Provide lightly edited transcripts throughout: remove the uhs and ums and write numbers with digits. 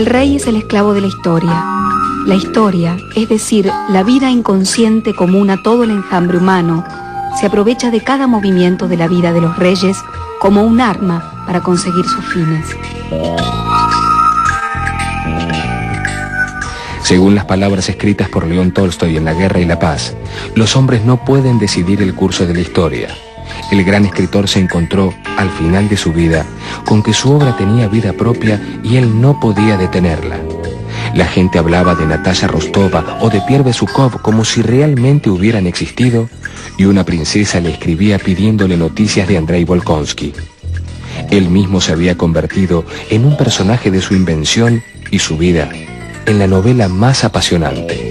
rey es el esclavo de la historia. La historia, es decir, la vida inconsciente común a todo el enjambre humano, se aprovecha de cada movimiento de la vida de los reyes como un arma para conseguir sus fines. Según las palabras escritas por León Tolstoy en La Guerra y la Paz, los hombres no pueden decidir el curso de la historia. El gran escritor se encontró, al final de su vida, con que su obra tenía vida propia y él no podía detenerla. La gente hablaba de Natasha Rostova o de Pierre Besukhov como si realmente hubieran existido, y una princesa le escribía pidiéndole noticias de Andrei Bolkonsky. Él mismo se había convertido en un personaje de su invención y su vida, en la novela más apasionante.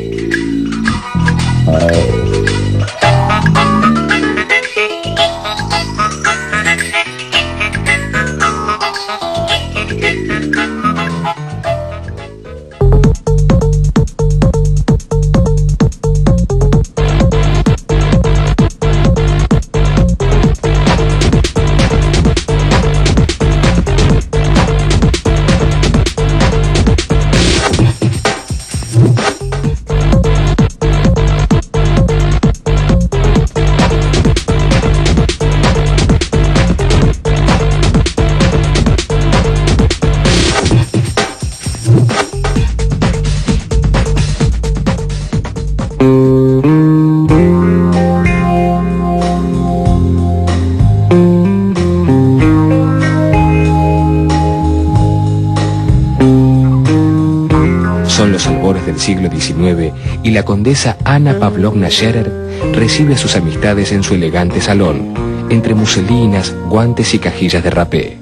Son los albores del siglo XIX y la condesa Anna Pavlovna Scherer recibe a sus amistades en su elegante salón, entre muselinas, guantes y cajillas de rapé.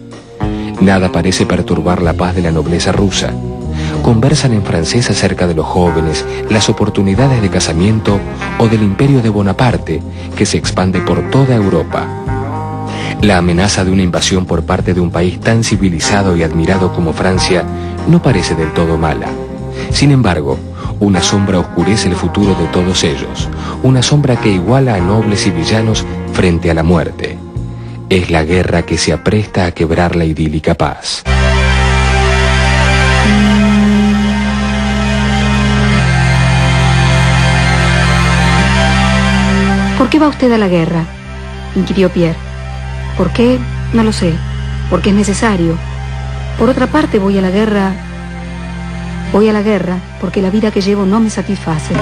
Nada parece perturbar la paz de la nobleza rusa. Conversan en francés acerca de los jóvenes, las oportunidades de casamiento o del imperio de Bonaparte, que se expande por toda Europa. La amenaza de una invasión por parte de un país tan civilizado y admirado como Francia no parece del todo mala. Sin embargo, una sombra oscurece el futuro de todos ellos, una sombra que iguala a nobles y villanos frente a la muerte. Es la guerra que se apresta a quebrar la idílica paz. ¿Por qué va usted a la guerra?, inquirió Pierre. ¿Por qué? No lo sé. Porque es necesario. Por otra parte, voy a la guerra porque la vida que llevo no me satisface.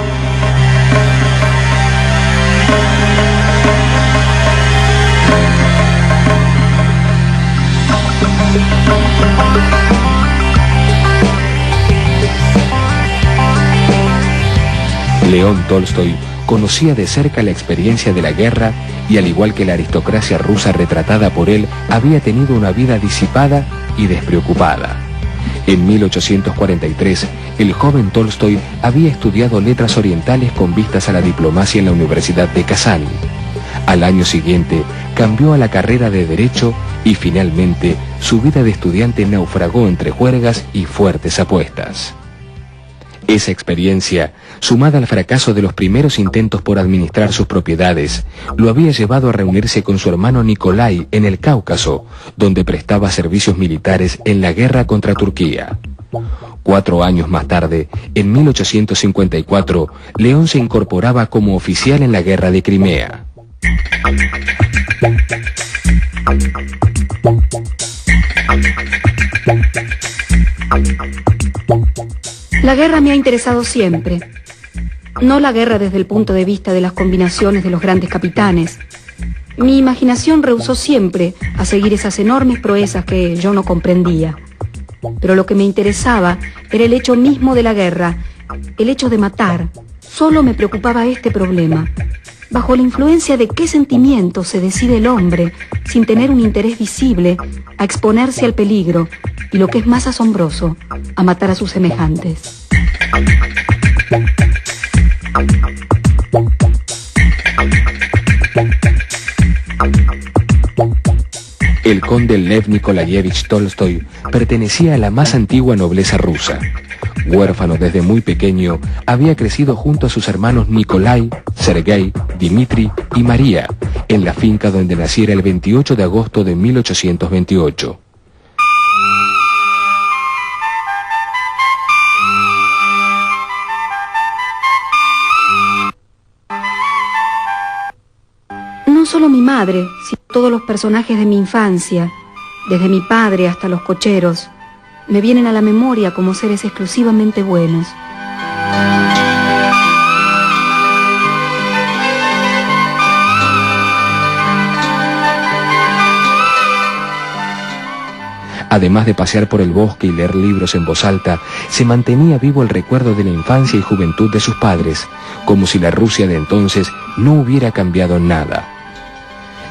León Tolstoy conocía de cerca la experiencia de la guerra y, al igual que la aristocracia rusa retratada por él, había tenido una vida disipada y despreocupada. En 1843, el joven Tolstoy había estudiado letras orientales con vistas a la diplomacia en la Universidad de Kazán. Al año siguiente, cambió a la carrera de Derecho y finalmente su vida de estudiante naufragó entre juergas y fuertes apuestas. Esa experiencia, sumada al fracaso de los primeros intentos por administrar sus propiedades, lo había llevado a reunirse con su hermano Nikolai en el Cáucaso, donde prestaba servicios militares en la guerra contra Turquía. 4 años más tarde, en 1854, León se incorporaba como oficial en la guerra de Crimea. La guerra me ha interesado siempre. No la guerra desde el punto de vista de las combinaciones de los grandes capitanes. Mi imaginación rehusó siempre a seguir esas enormes proezas que yo no comprendía. Pero lo que me interesaba era el hecho mismo de la guerra, el hecho de matar. Solo me preocupaba este problema. ¿Bajo la influencia de qué sentimiento se decide el hombre, sin tener un interés visible, a exponerse al peligro y, lo que es más asombroso, a matar a sus semejantes? El conde Lev Nikolayevich Tolstoy pertenecía a la más antigua nobleza rusa. Huérfano desde muy pequeño, había crecido junto a sus hermanos Nikolai, Sergei, Dmitri y María, en la finca donde naciera el 28 de agosto de 1828. solo mi madre, sino todos los personajes de mi infancia, desde mi padre hasta los cocheros, me vienen a la memoria como seres exclusivamente buenos. Además de pasear por el bosque y leer libros en voz alta, se mantenía vivo el recuerdo de la infancia y juventud de sus padres, como si la Rusia de entonces no hubiera cambiado en nada.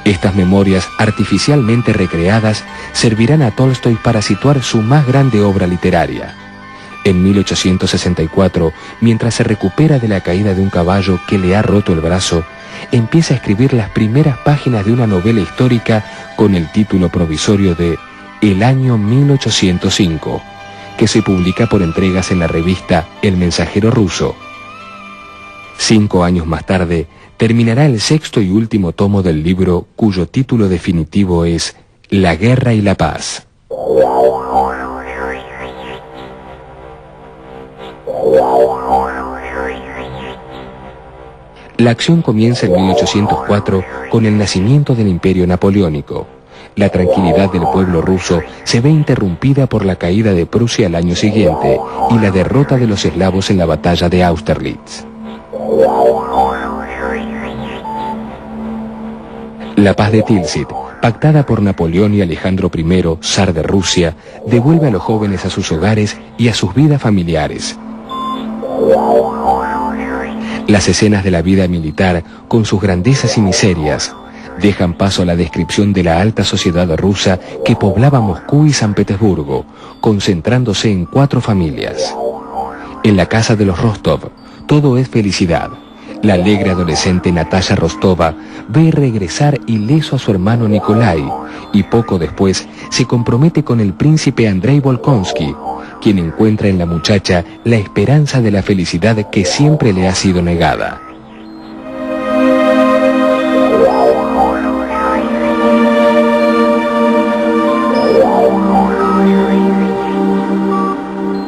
Estas memorias artificialmente recreadas servirán a Tolstói para situar su más grande obra literaria. En 1864, mientras se recupera de la caída de un caballo que le ha roto el brazo, empieza a escribir las primeras páginas de una novela histórica con el título provisorio de El año 1805, que se publica por entregas en la revista El Mensajero Ruso. 5 años más tarde, terminará el sexto y último tomo del libro, cuyo título definitivo es La guerra y la paz. La acción comienza en 1804 con el nacimiento del Imperio Napoleónico. La tranquilidad del pueblo ruso se ve interrumpida por la caída de Prusia al año siguiente y la derrota de los eslavos en la batalla de Austerlitz. La paz de Tilsit, pactada por Napoleón y Alejandro I, zar de Rusia, devuelve a los jóvenes a sus hogares y a sus vidas familiares. Las escenas de la vida militar, con sus grandezas y miserias, dejan paso a la descripción de la alta sociedad rusa que poblaba Moscú y San Petersburgo, concentrándose en 4 familias. En la casa de los Rostov, todo es felicidad. La alegre adolescente Natasha Rostova ve regresar ileso a su hermano Nikolai y poco después se compromete con el príncipe Andrei Volkonsky, quien encuentra en la muchacha la esperanza de la felicidad que siempre le ha sido negada.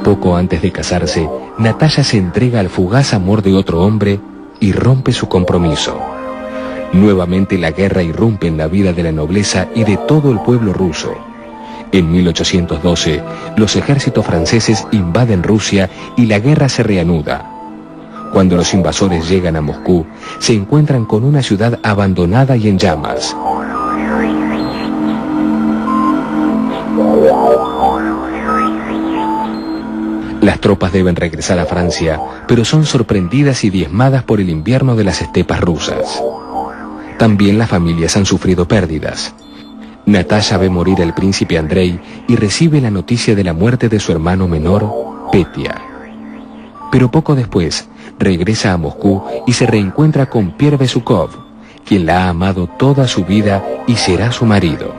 Poco antes de casarse, Natasha se entrega al fugaz amor de otro hombre y rompe su compromiso. Nuevamente la guerra irrumpe en la vida de la nobleza y de todo el pueblo ruso. En 1812, los ejércitos franceses invaden Rusia y la guerra se reanuda. Cuando los invasores llegan a Moscú, se encuentran con una ciudad abandonada y en llamas. Las tropas deben regresar a Francia, pero son sorprendidas y diezmadas por el invierno de las estepas rusas. También las familias han sufrido pérdidas. Natasha ve morir al príncipe Andrei y recibe la noticia de la muerte de su hermano menor, Petya. Pero poco después, regresa a Moscú y se reencuentra con Pierre Besukhov, quien la ha amado toda su vida y será su marido.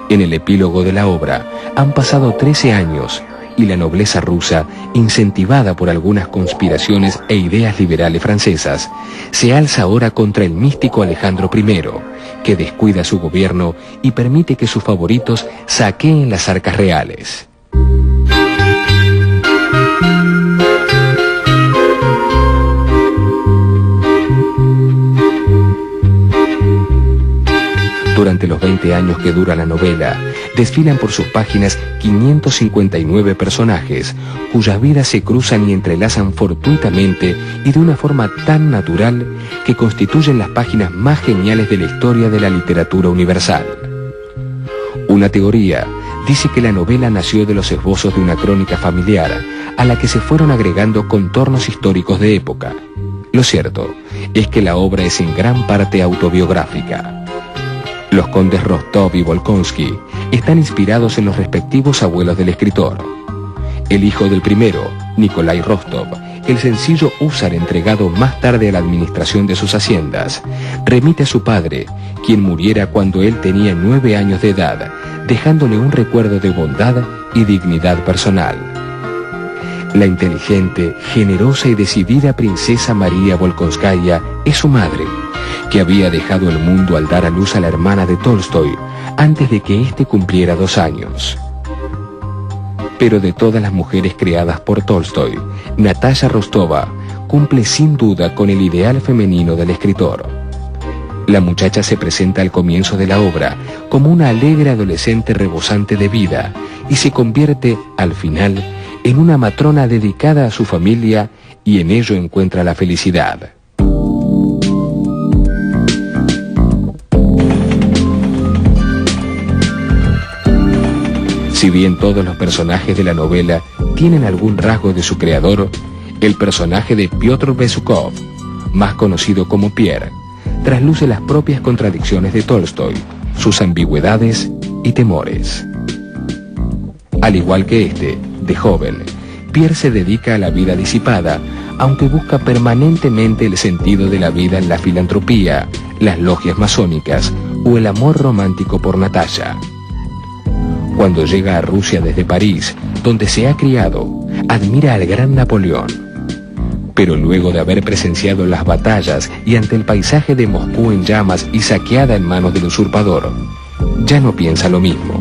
En el epílogo de la obra, han pasado 13 años y la nobleza rusa, incentivada por algunas conspiraciones e ideas liberales francesas, se alza ahora contra el místico Alejandro I, que descuida su gobierno y permite que sus favoritos saqueen las arcas reales. Durante los 20 años que dura la novela, desfilan por sus páginas 559 personajes, cuyas vidas se cruzan y entrelazan fortuitamente y de una forma tan natural que constituyen las páginas más geniales de la historia de la literatura universal. Una teoría dice que la novela nació de los esbozos de una crónica familiar, a la que se fueron agregando contornos históricos de época. Lo cierto es que la obra es en gran parte autobiográfica. Los condes Rostov y Volkonsky están inspirados en los respectivos abuelos del escritor. El hijo del primero, Nikolai Rostov, el sencillo húsar entregado más tarde a la administración de sus haciendas, remite a su padre, quien muriera cuando él tenía 9 años de edad, dejándole un recuerdo de bondad y dignidad personal. La inteligente, generosa y decidida princesa María Volkonskaya es su madre, que había dejado el mundo al dar a luz a la hermana de Tolstói antes de que éste cumpliera 2 años. Pero de todas las mujeres creadas por Tolstói, Natasha Rostova cumple sin duda con el ideal femenino del escritor. La muchacha se presenta al comienzo de la obra como una alegre adolescente rebosante de vida y se convierte, al final, en una matrona dedicada a su familia y en ello encuentra la felicidad. Si bien todos los personajes de la novela tienen algún rasgo de su creador, el personaje de Piotr Besukhov, más conocido como Pierre, trasluce las propias contradicciones de Tolstoy, sus ambigüedades y temores. Al igual que este, de joven, Pierre se dedica a la vida disipada, aunque busca permanentemente el sentido de la vida en la filantropía, las logias masónicas o el amor romántico por Natasha. Cuando llega a Rusia desde París, donde se ha criado, admira al gran Napoleón. Pero luego de haber presenciado las batallas y ante el paisaje de Moscú en llamas y saqueada en manos del usurpador, ya no piensa lo mismo.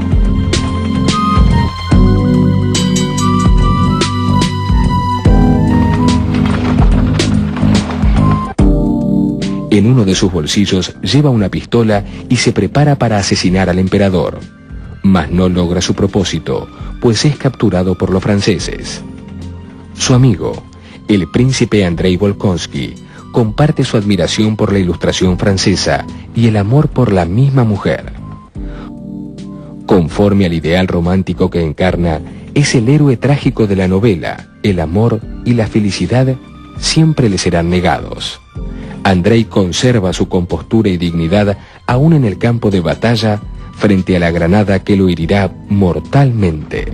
En uno de sus bolsillos lleva una pistola y se prepara para asesinar al emperador. Mas no logra su propósito, pues es capturado por los franceses. Su amigo, el príncipe Andrei Bolkonsky, comparte su admiración por la ilustración francesa y el amor por la misma mujer. Conforme al ideal romántico que encarna, es el héroe trágico de la novela. El amor y la felicidad siempre le serán negados. Andrei conserva su compostura y dignidad aún en el campo de batalla frente a la granada que lo herirá mortalmente.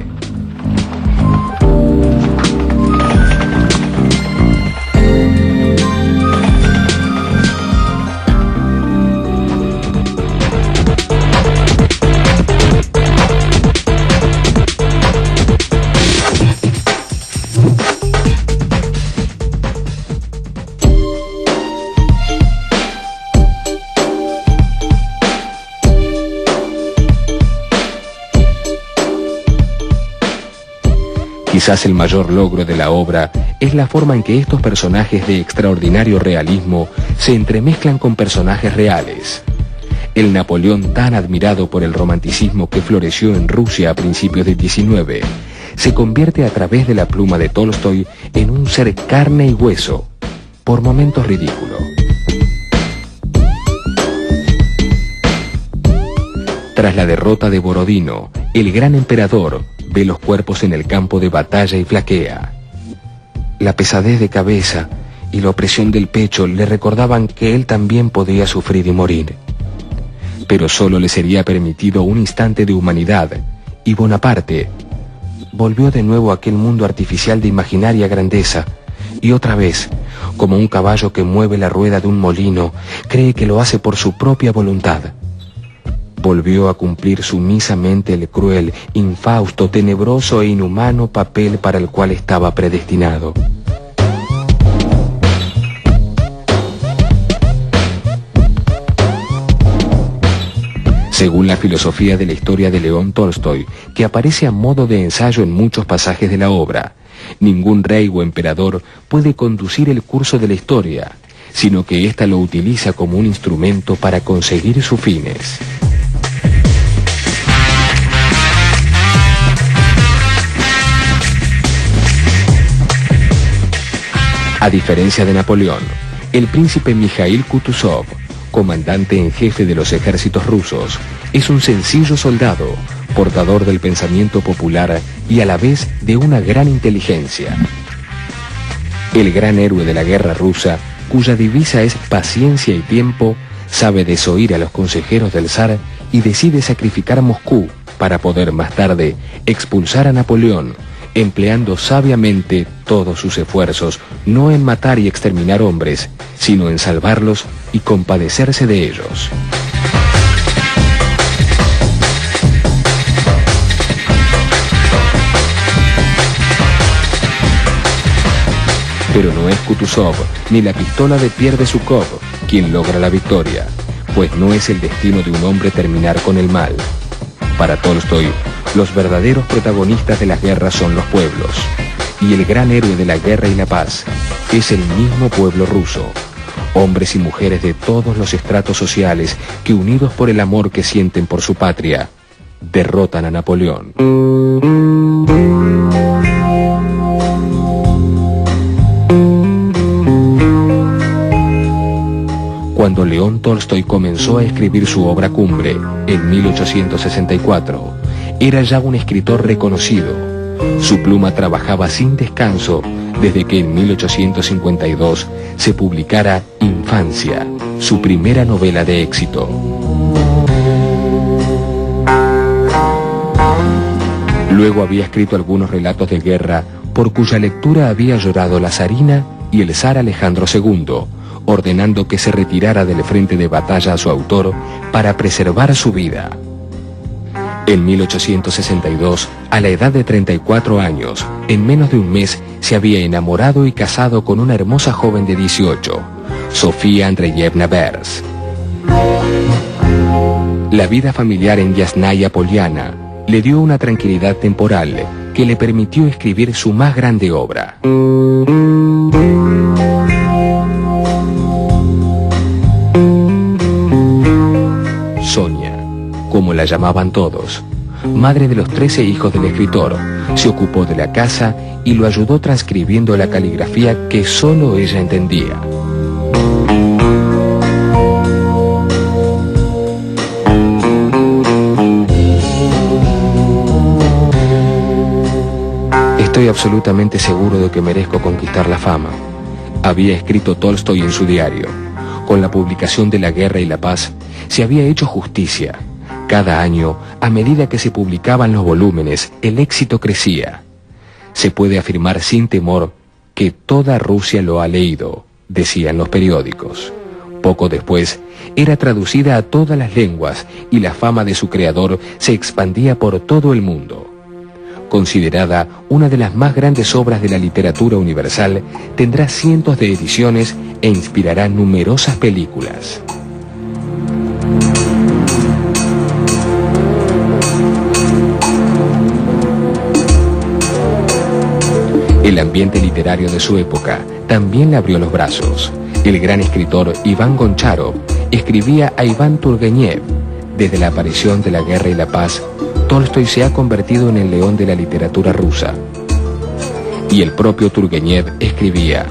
Quizás el mayor logro de la obra es la forma en que estos personajes de extraordinario realismo se entremezclan con personajes reales. El Napoleón tan admirado por el romanticismo que floreció en Rusia a principios del XIX, se convierte a través de la pluma de Tolstoy en un ser carne y hueso, por momentos ridículo. Tras la derrota de Borodino, el gran emperador ve los cuerpos en el campo de batalla y flaquea. La pesadez de cabeza y la opresión del pecho le recordaban que él también podía sufrir y morir. Pero solo le sería permitido un instante de humanidad, y Bonaparte volvió de nuevo a aquel mundo artificial de imaginaria grandeza, y otra vez, como un caballo que mueve la rueda de un molino, cree que lo hace por su propia voluntad. Volvió a cumplir sumisamente el cruel, infausto, tenebroso e inhumano papel para el cual estaba predestinado. Según la filosofía de la historia de León Tolstoy, que aparece a modo de ensayo en muchos pasajes de la obra, ningún rey o emperador puede conducir el curso de la historia, sino que ésta lo utiliza como un instrumento para conseguir sus fines. A diferencia de Napoleón, el príncipe Mikhail Kutuzov, comandante en jefe de los ejércitos rusos, es un sencillo soldado, portador del pensamiento popular y a la vez de una gran inteligencia. El gran héroe de la guerra rusa, cuya divisa es paciencia y tiempo, sabe desoír a los consejeros del zar y decide sacrificar Moscú para poder más tarde expulsar a Napoleón, empleando sabiamente todos sus esfuerzos, no en matar y exterminar hombres, sino en salvarlos y compadecerse de ellos. Pero no es Kutuzov ni la pistola de Pierre Besukhov quien logra la victoria, pues no es el destino de un hombre terminar con el mal. Para Tolstoy, los verdaderos protagonistas de las guerras son los pueblos, y el gran héroe de la guerra y la paz es el mismo pueblo ruso, hombres y mujeres de todos los estratos sociales que, unidos por el amor que sienten por su patria, derrotan a Napoleón. Cuando León Tolstoy comenzó a escribir su obra cumbre, en 1864, era ya un escritor reconocido. Su pluma trabajaba sin descanso desde que en 1852 se publicara Infancia, su primera novela de éxito. Luego había escrito algunos relatos de guerra por cuya lectura había llorado la zarina y el zar Alejandro II, ordenando que se retirara del frente de batalla a su autor para preservar su vida. En 1862, a la edad de 34 años, en menos de un mes, se había enamorado y casado con una hermosa joven de 18, Sofía Andreyevna Bers. La vida familiar en Yasnaya Poliana le dio una tranquilidad temporal que le permitió escribir su más grande obra. Sonia, como la llamaban todos, madre de los 13 hijos del escritor, se ocupó de la casa y lo ayudó transcribiendo la caligrafía que solo ella entendía. Estoy absolutamente seguro de que merezco conquistar la fama, había escrito Tolstoy en su diario. Con la publicación de La Guerra y la Paz, se había hecho justicia. Cada año, a medida que se publicaban los volúmenes, el éxito crecía. Se puede afirmar sin temor que toda Rusia lo ha leído, decían los periódicos. Poco después, era traducida a todas las lenguas y la fama de su creador se expandía por todo el mundo. Considerada una de las más grandes obras de la literatura universal, tendrá cientos de ediciones e inspirará numerosas películas. El ambiente literario de su época también le abrió los brazos. El gran escritor Iván Goncharov escribía a Iván Turgeniev. Desde la aparición de La Guerra y la Paz, Tolstoy se ha convertido en el león de la literatura rusa. Y el propio Turgeniev escribía: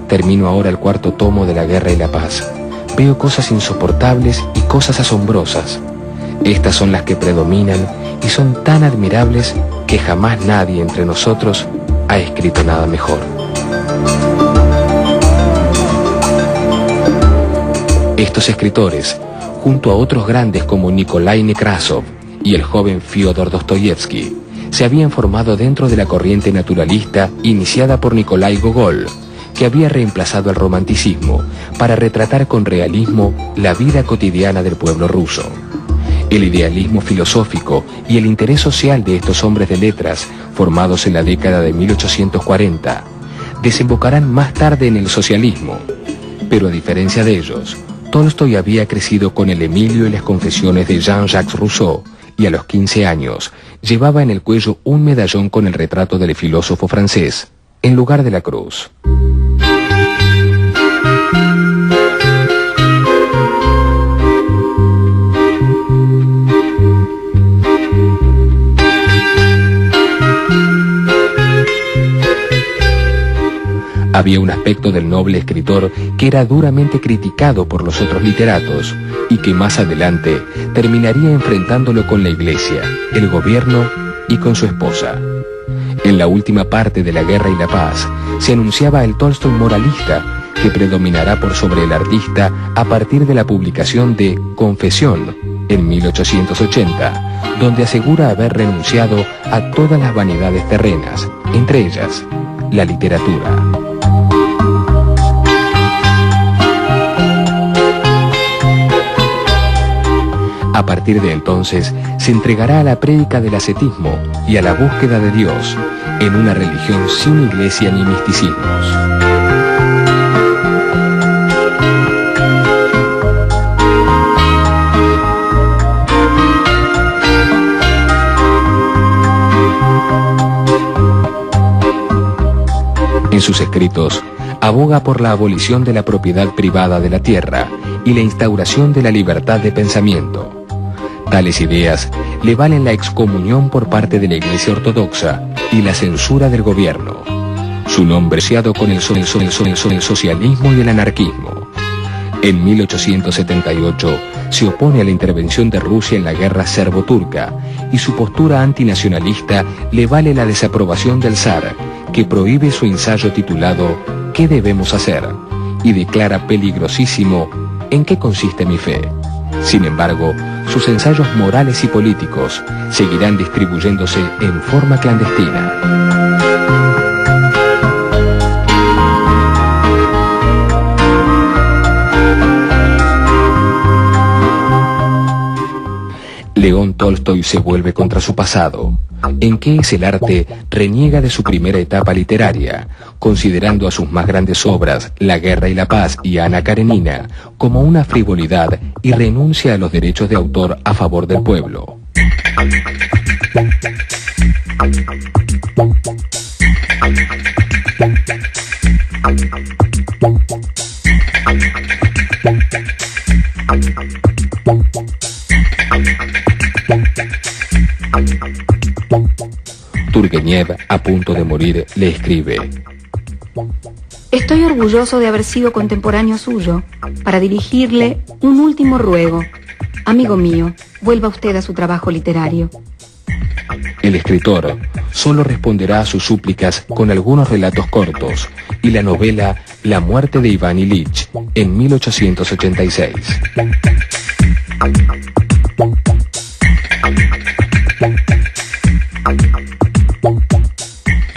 termino ahora el 4º tomo de La Guerra y la Paz. Veo cosas insoportables y cosas asombrosas. Estas son las que predominan y son tan admirables que jamás nadie entre nosotros ha escrito nada mejor. Estos escritores, junto a otros grandes como Nikolai Nekrasov y el joven Fyodor Dostoyevsky, se habían formado dentro de la corriente naturalista iniciada por Nikolai Gogol, que había reemplazado el romanticismo para retratar con realismo la vida cotidiana del pueblo ruso. El idealismo filosófico y el interés social de estos hombres de letras, formados en la década de 1840, desembocarán más tarde en el socialismo. Pero a diferencia de ellos, Tolstoy había crecido con el Emilio y las confesiones de Jean-Jacques Rousseau, y a los 15 años llevaba en el cuello un medallón con el retrato del filósofo francés, en lugar de la cruz. Había un aspecto del noble escritor que era duramente criticado por los otros literatos y que más adelante terminaría enfrentándolo con la Iglesia, el gobierno y con su esposa. En la última parte de La Guerra y la Paz se anunciaba el Tolstoy moralista, que predominará por sobre el artista a partir de la publicación de Confesión en 1880, donde asegura haber renunciado a todas las vanidades terrenas, entre ellas la literatura. A partir de entonces, se entregará a la prédica del ascetismo y a la búsqueda de Dios, en una religión sin iglesia ni misticismos. En sus escritos, aboga por la abolición de la propiedad privada de la tierra y la instauración de la libertad de pensamiento. Tales ideas le valen la excomunión por parte de la Iglesia Ortodoxa y la censura del gobierno. Su nombre es asociado con el socialismo y el anarquismo. En 1878 se opone a la intervención de Rusia en la guerra serbo-turca y su postura antinacionalista le vale la desaprobación del zar, que prohíbe su ensayo titulado ¿Qué debemos hacer?, y declara peligrosísimo ¿En qué consiste mi fe? Sin embargo, sus ensayos morales y políticos seguirán distribuyéndose en forma clandestina. León Tolstoy se vuelve contra su pasado. ¿En qué es el arte? Reniega de su primera etapa literaria, considerando a sus más grandes obras, La guerra y la paz y Ana Karenina, como una frivolidad y renuncia a los derechos de autor a favor del pueblo. Turgenev, a punto de morir, le escribe: Estoy orgulloso de haber sido contemporáneo suyo, para dirigirle un último ruego. Amigo mío, vuelva usted a su trabajo literario. El escritor solo responderá a sus súplicas con algunos relatos cortos y la novela La muerte de Iván Ilich, en 1886.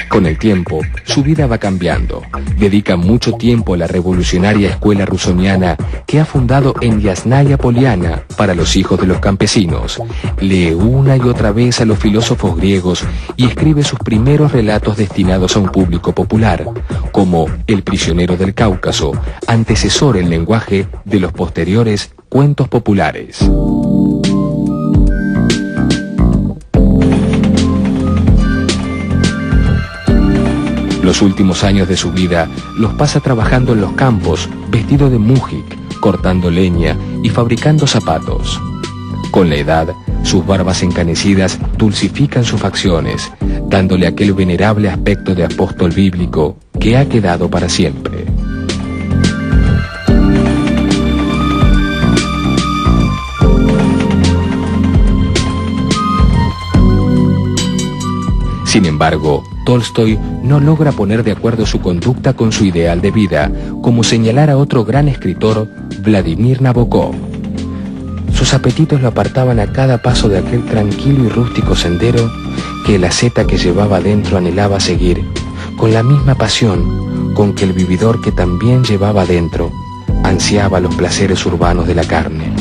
Con el tiempo, su vida va cambiando. Dedica mucho tiempo a la revolucionaria escuela rusoniana que ha fundado en Yasnaya Poliana para los hijos de los campesinos. Lee una y otra vez a los filósofos griegos y escribe sus primeros relatos destinados a un público popular, como El prisionero del Cáucaso, antecesor en lenguaje de los posteriores cuentos populares. Los últimos años de su vida los pasa trabajando en los campos, vestido de mújic, cortando leña y fabricando zapatos. Con la edad, sus barbas encanecidas dulcifican sus facciones, dándole aquel venerable aspecto de apóstol bíblico que ha quedado para siempre. Sin embargo, Tolstoy no logra poner de acuerdo su conducta con su ideal de vida, como señalara otro gran escritor, Vladimir Nabokov. Sus apetitos lo apartaban a cada paso de aquel tranquilo y rústico sendero que el asceta que llevaba adentro anhelaba seguir, con la misma pasión con que el vividor que también llevaba adentro ansiaba los placeres urbanos de la carne.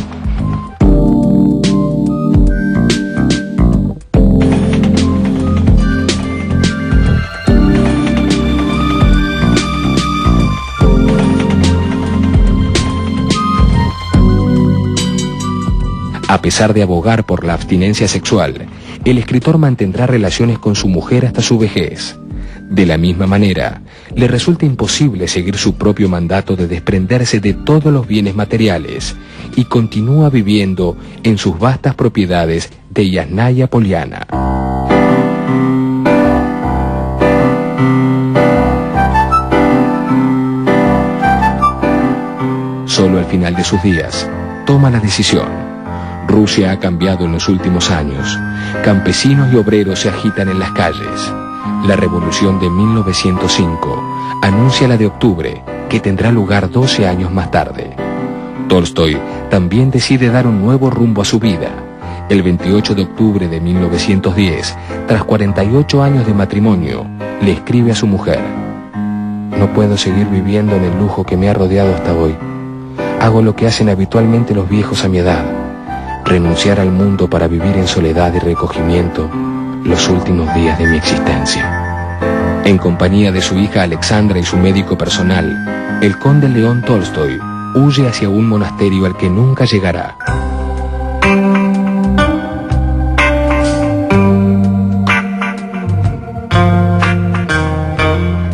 A pesar de abogar por la abstinencia sexual, el escritor mantendrá relaciones con su mujer hasta su vejez. De la misma manera, le resulta imposible seguir su propio mandato de desprenderse de todos los bienes materiales y continúa viviendo en sus vastas propiedades de Yasnaya Poliana. Solo al final de sus días, toma la decisión. Rusia ha cambiado en los últimos años. Campesinos y obreros se agitan en las calles. La revolución de 1905 anuncia la de octubre, que tendrá lugar 12 años más tarde. Tolstoy también decide dar un nuevo rumbo a su vida. El 28 de octubre de 1910, tras 48 años de matrimonio, le escribe a su mujer: No puedo seguir viviendo en el lujo que me ha rodeado hasta hoy. Hago lo que hacen habitualmente los viejos a mi edad: renunciar al mundo para vivir en soledad y recogimiento los últimos días de mi existencia. En compañía de su hija Alexandra y su médico personal, el conde León Tolstoy huye hacia un monasterio al que nunca llegará.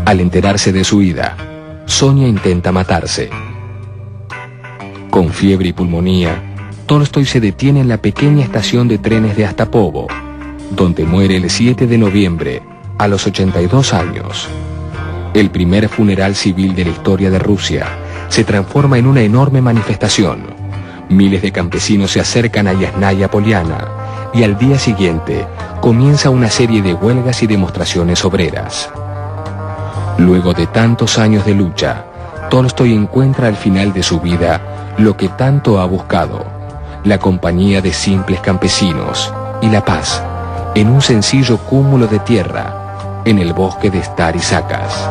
Al enterarse de su ida, Sonia intenta matarse. Con fiebre y pulmonía, Tolstoy se detiene en la pequeña estación de trenes de Astapovo, donde muere el 7 de noviembre, a los 82 años. El primer funeral civil de la historia de Rusia se transforma en una enorme manifestación. Miles de campesinos se acercan a Yasnaya Poliana y al día siguiente comienza una serie de huelgas y demostraciones obreras. Luego de tantos años de lucha, Tolstoy encuentra al final de su vida lo que tanto ha buscado: la compañía de simples campesinos y la paz en un sencillo cúmulo de tierra en el bosque de Stary Sakas.